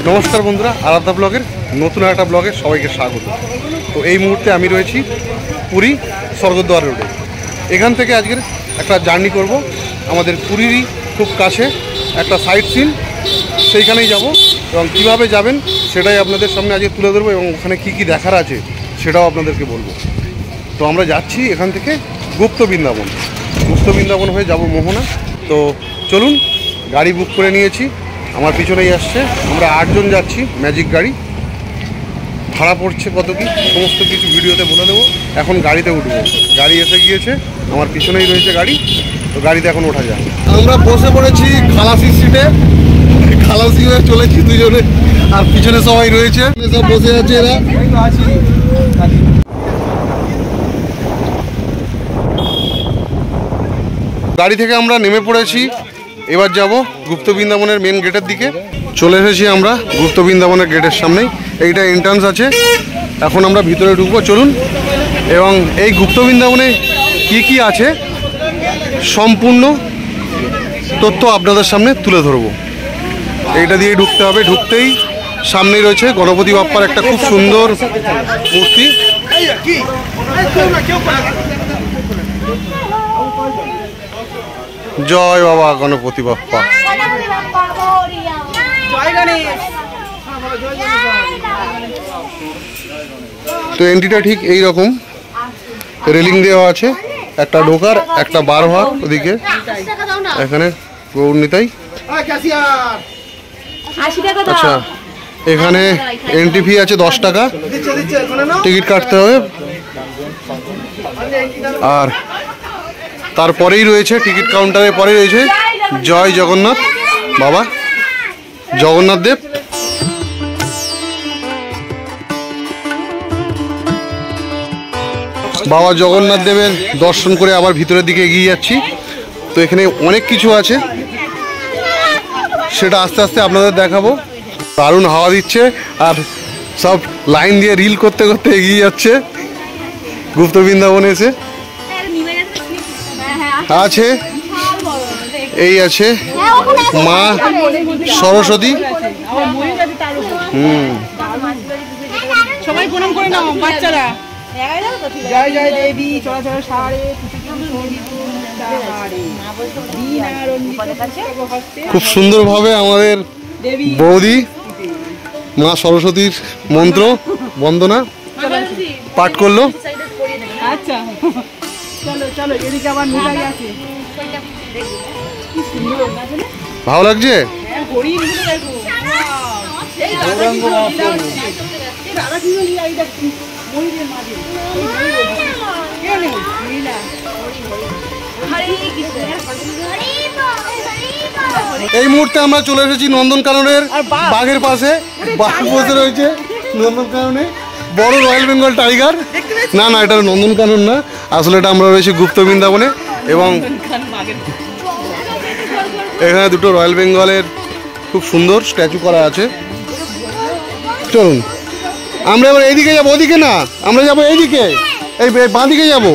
নমস্কার বন্ধুরা, আরাধ্যা ব্লগের নতুন একটা ব্লগে সবাইকে স্বাগত। তো এই মুহূর্তে আমি রয়েছি পুরী স্বর্গদ্বার রোডে। এখান থেকে আজকের একটা জার্নি করব আমাদের পুরীরই খুব কাছে একটা সাইট সিন, সেইখানেই যাব এবং কীভাবে যাবেন সেটাই আপনাদের সামনে আজকে তুলে ধরবো এবং ওখানে কী কী দেখার আছে সেটাও আপনাদেরকে বলবো। তো আমরা যাচ্ছি এখান থেকে গুপ্ত বৃন্দাবন হয়ে যাব মোহনা। তো চলুন, গাড়ি বুক করে নিয়েছি, আমার পিছনেই আসছে। আমরা 8 জন যাচ্ছি, ম্যাজিক গাড়ি। ভাড়া পড়ছে কত কি সমস্ত কিছু ভিডিওতে বলে দেবো। এখন গাড়িতে উঠবো, গাড়ি এসে গিয়েছে, আমার পিছনেই রয়েছে গাড়ি। তো গাড়িতে এখন ওঠা যায়। আমরা বসে পড়েছি খালাসি সিটে, খালাসি হয়ে চলেছি দুজনে, আর পিছনে সবাই রয়েছে, সব বসে আছে এরা। গাড়ি থেকে আমরা নেমে পড়েছি, এবার যাব গুপ্ত বৃন্দাবনের মেন গেটের দিকে। চলে এসেছি আমরা গুপ্ত বৃন্দাবনের গেটের সামনেই, এইটা এন্ট্রান্স আছে। এখন আমরা ভিতরে ঢুকবো, চলুন। এবং এই গুপ্ত বৃন্দাবনে কি কি আছে সম্পূর্ণ তথ্য আপনাদের সামনে তুলে ধরবো। এইটা দিয়ে ঢুকতে হবে। ঢুকতেই সামনেই রয়েছে গণপতি বাপ্পার একটা খুব সুন্দর মূর্তি। জয় বাবা গণপতি বাপ্পা। তো এন্ট্রিটা ঠিক এই রকম, রেলিং দেওয়া আছে, একটা ঢোকার একটা বার হওয়ার। ওদিকে এখানে গৌরনীতাই। আচ্ছা, এখানে এন্ট্রি ফি আছে 10 টাকা, টিকিট কাটতে হবে। আর তারপরেই রয়েছে টিকিট কাউন্টারের পরেই রয়েছে জয় জগন্নাথ বাবা, জগন্নাথ দেব। বাবা জগন্নাথ দেবের দর্শন করে আবার ভিতরের দিকে এগিয়ে যাচ্ছি। তো এখানে অনেক কিছু আছে, সেটা আস্তে আস্তে আপনাদের দেখাবো। দারুণ হাওয়া দিচ্ছে আর সব লাইন দিয়ে রিল করতে করতে এগিয়ে যাচ্ছে গুপ্ত বৃন্দাবনে এসে। আছে এই আছে মা সরস্বতী। সবাই প্রণাম করে নাও বাচ্চারা। জয় জয় দেবী চলাচল সারে। খুব সুন্দরভাবে আমাদের বৌদি মা সরস্বতীর মন্ত্র বন্দনা পাঠ করলো। আচ্ছা চলো চলো, এদিকে আবার মিঠাই আছে। ভালো লাগছে? এই মুহূর্তে আমরা চলে এসেছি নন্দনকাননের বাঘের পাশে। বাঘ বসে রয়েছে নন্দনকাননে, বড় রয়্যাল বেঙ্গল টাইগার। না না, এটা নন্দনকানন না, আসলে এটা আমরা রয়েছি গুপ্ত বৃন্দাবনে। এবং এখানে দুটো রয়্যাল বেঙ্গলের খুব সুন্দর স্ট্যাচু করা আছে। চলুন আমরা এবার এইদিকে যাবো, ওদিকে না, আমরা যাবো এইদিকে, এই বাঁ দিকে যাবো,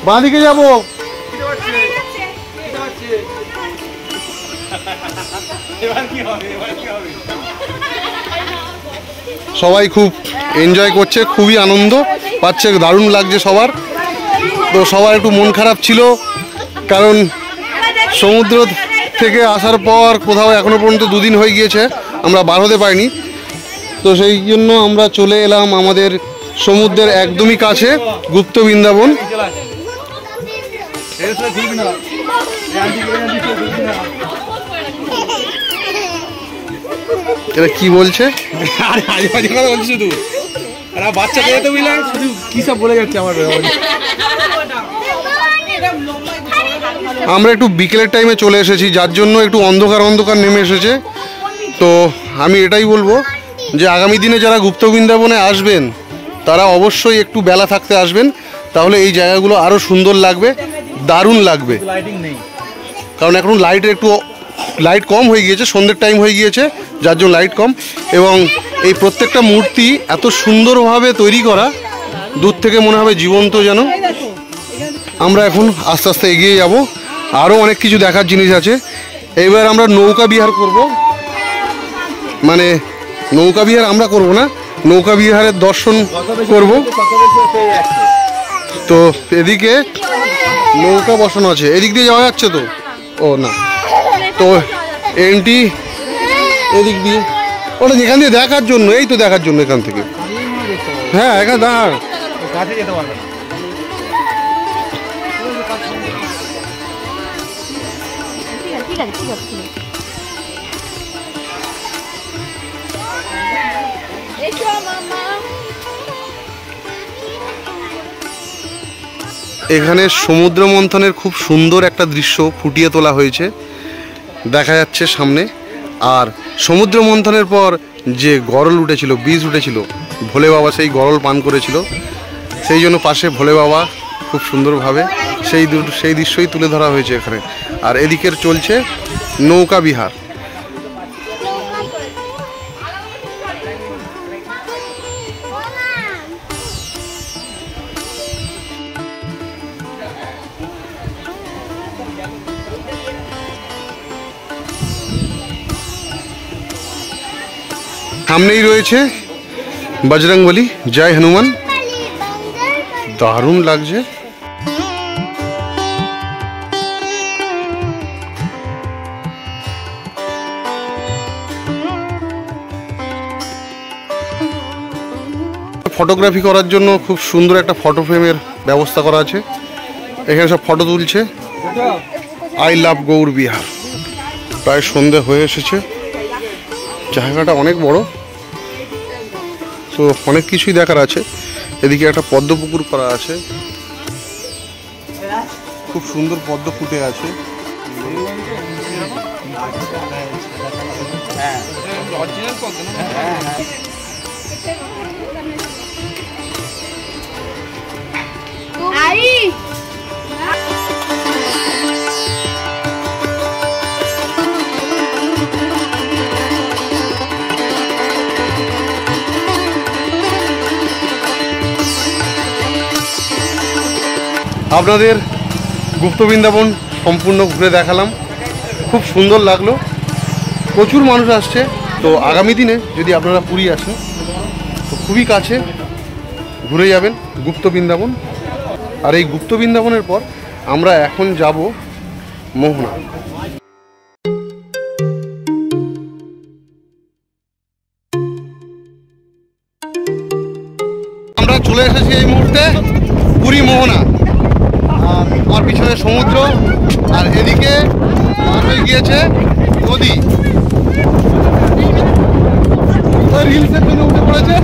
বাঁ দিকে যাবো। সবাই খুব এনজয় করছে, খুবই আনন্দ পাচ্ছে, দারুণ লাগছে সবার। তো সবার একটু মন খারাপ ছিল, কারণ সমুদ্র থেকে আসার পর কোথাও এখনো পর্যন্ত 2 দিন হয়ে গিয়েছে, আমরা বার হতে পারিনি। তো সেই জন্য আমরা চলে এলাম আমাদের সমুদ্রের একদমই কাছে গুপ্ত বৃন্দাবন। এটা কি বলছে? শুধু বাচ্চা শুধু কি সব বলে যাচ্ছে আমার। আমরা একটু বিকেলের টাইমে চলে এসেছি, যার জন্য একটু অন্ধকার অন্ধকার নেমে এসেছে। তো আমি এটাই বলবো যে আগামী দিনে যারা গুপ্ত বৃন্দাবনে আসবেন তারা অবশ্যই একটু বেলা থাকতে আসবেন, তাহলে এই জায়গাগুলো আরও সুন্দর লাগবে, দারুণ লাগবে। কারণ এখন লাইট কম হয়ে গিয়েছে, সন্ধ্যের টাইম হয়ে গিয়েছে, যার জন্য লাইট কম। এবং এই প্রত্যেকটা মূর্তি এত সুন্দরভাবে তৈরি করা, দূর থেকে মনে হবে জীবন্ত যেন। আমরা এখন আস্তে আস্তে এগিয়ে যাব, আরও অনেক কিছু দেখার জিনিস আছে। এবার আমরা নৌকা বিহার করব। মানে নৌকা বিহার আমরা করব না, নৌকা বিহারের দর্শন করব। তো এদিকে নৌকা বসানো আছে, এদিক দিয়ে যাওয়া যাচ্ছে তো? ও না, তো এন্ট্রি এদিক দিয়ে, ওটা যেখান দিয়ে দেখার জন্য, এই তো দেখার জন্য এখান থেকে। হ্যাঁ এখানে দাঁড় কাছে যেতে পারবে না। এখানে সমুদ্র মন্থনের খুব সুন্দর একটা দৃশ্য ফুটিয়ে তোলা হয়েছে, দেখা যাচ্ছে সামনে। আর সমুদ্র মন্থনের পর যে গরল উঠেছিল, বীজ উঠেছিল, ভোলে বাবা সেই গরল পান করেছিল, সেই জন্য পাশে ভোলে বাবা খুব সুন্দরভাবে সেই দৃশ্যই তুলে ধরা হয়েছে এখানে। আর এদিকের চলছে নৌকা বিহার। সামনেই রয়েছে বজরংবলী, জয় হনুমান। দারুণ লাগছে। ফটোগ্রাফি করার জন্য খুব সুন্দর একটা ফটো ফ্রেমের ব্যবস্থা করা আছে, এখানে সব ফটো তুলছে। I love Gaur Bihar. প্রায় সন্ধে হয়ে এসেছে, জায়গাটা অনেক বড়, তো অনেক কিছুই দেখার আছে। এদিকে একটা পদ্ম পুকুর করা আছে, খুব সুন্দর পদ্ম ফুটে আছে। আপনাদের গুপ্ত বৃন্দাবন সম্পূর্ণ ঘুরে দেখালাম, খুব সুন্দর লাগলো। প্রচুর মানুষ আসছে, তো আগামী দিনে যদি আপনারা পুরী আসেন তো খুবই কাছে ঘুরে যাবেন গুপ্ত বৃন্দাবন। আর এই গুপ্ত বৃন্দাবনের পর আমরা এখন যাব মোহনা। আমরা চলে এসেছি এই মুহূর্তে পুরী মোহনা। আর আমার পিছনে সমুদ্র, আর এদিকে পার হয়ে গিয়েছে নদী। রিলসের জন্য উঠে পড়েছে।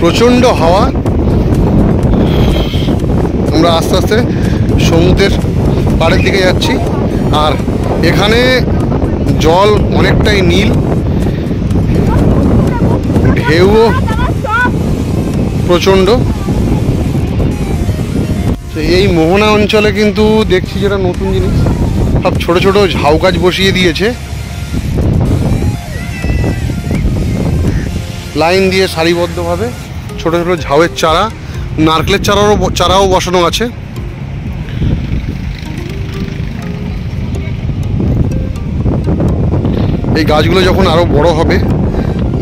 প্রচণ্ড হাওয়া। আমরা আস্তে আস্তে সমুদ্রের পাড়ের দিকে যাচ্ছি, আর এখানে জল অনেকটাই নীল, ঢেউও প্রচণ্ড। তো এই মোহনা অঞ্চলে কিন্তু দেখছি যেটা নতুন জিনিস, সব ছোট ছোট ঝাউ গাছ বসিয়ে দিয়েছে, লাইন দিয়ে সারিবদ্ধভাবে ছোট ছোট ঝাউয়ের চারা, নারকেলের চারাও বসানো আছে। এই গাছগুলো যখন আরো বড় হবে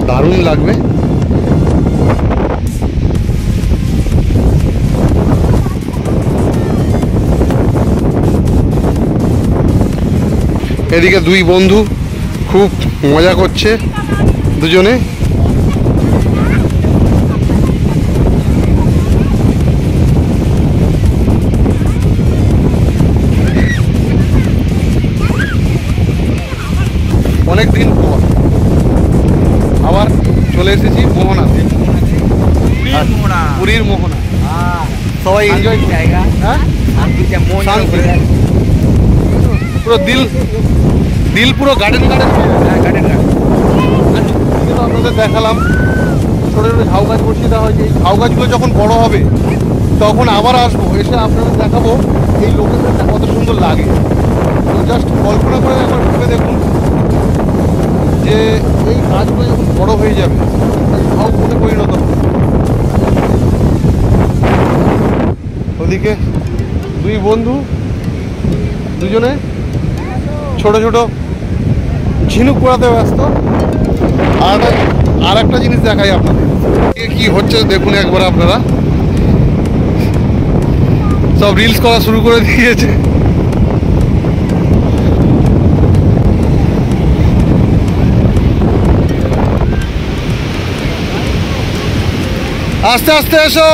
দারুণ লাগবে। এদিকে দুই বন্ধু খুব মজা করছে দুজনে। অনেক দিন পর আবার চলে এসেছি মোহনাতে, পুরীর মোহনা। সবাই এনজয় জায়গা, পুরো দিল পুরো গার্ডেন গার্ডেন। আপনাদের দেখালাম ছোটো ছোটো ঝাউ গাছ বসিয়ে দেওয়া হয়েছে। এই ঝাউ গাছগুলো যখন বড় হবে তখন আবার আসবো, এসে আপনাদের দেখাবো এই লোকেশনটা কত সুন্দর লাগে। তো জাস্ট কল্পনা করে একবার ভেবে দেখুন যে এই গাছগুলো যখন বড় হয়ে যাবে ঝাউ বনে পরিণত হবে। ওদিকে দুই বন্ধু দুজনে ছোট ছোট ঝিনুক পোড়াতে ব্যস্ত। আর একটা জিনিস দেখাই আপনাদের, কি হচ্ছে দেখুন একবার আপনারা। সব রিলস করা শুরু করে দিয়েছে। আস্তে আস্তে এসো।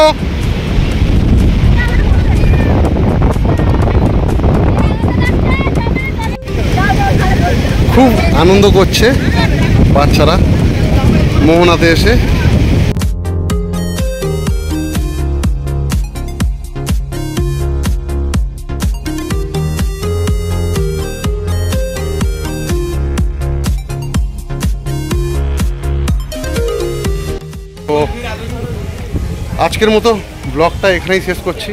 খুব আনন্দ করছে বাচ্চারা মোহনাতে এসে। তো আজকের মতো ব্লগটা এখানেই শেষ করছি।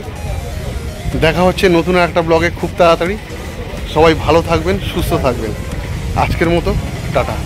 দেখা হচ্ছে নতুন একটা ব্লগে খুব তাড়াতাড়ি। সবাই ভালো থাকবেন, সুস্থ থাকবেন। আজকের মতো টাটা।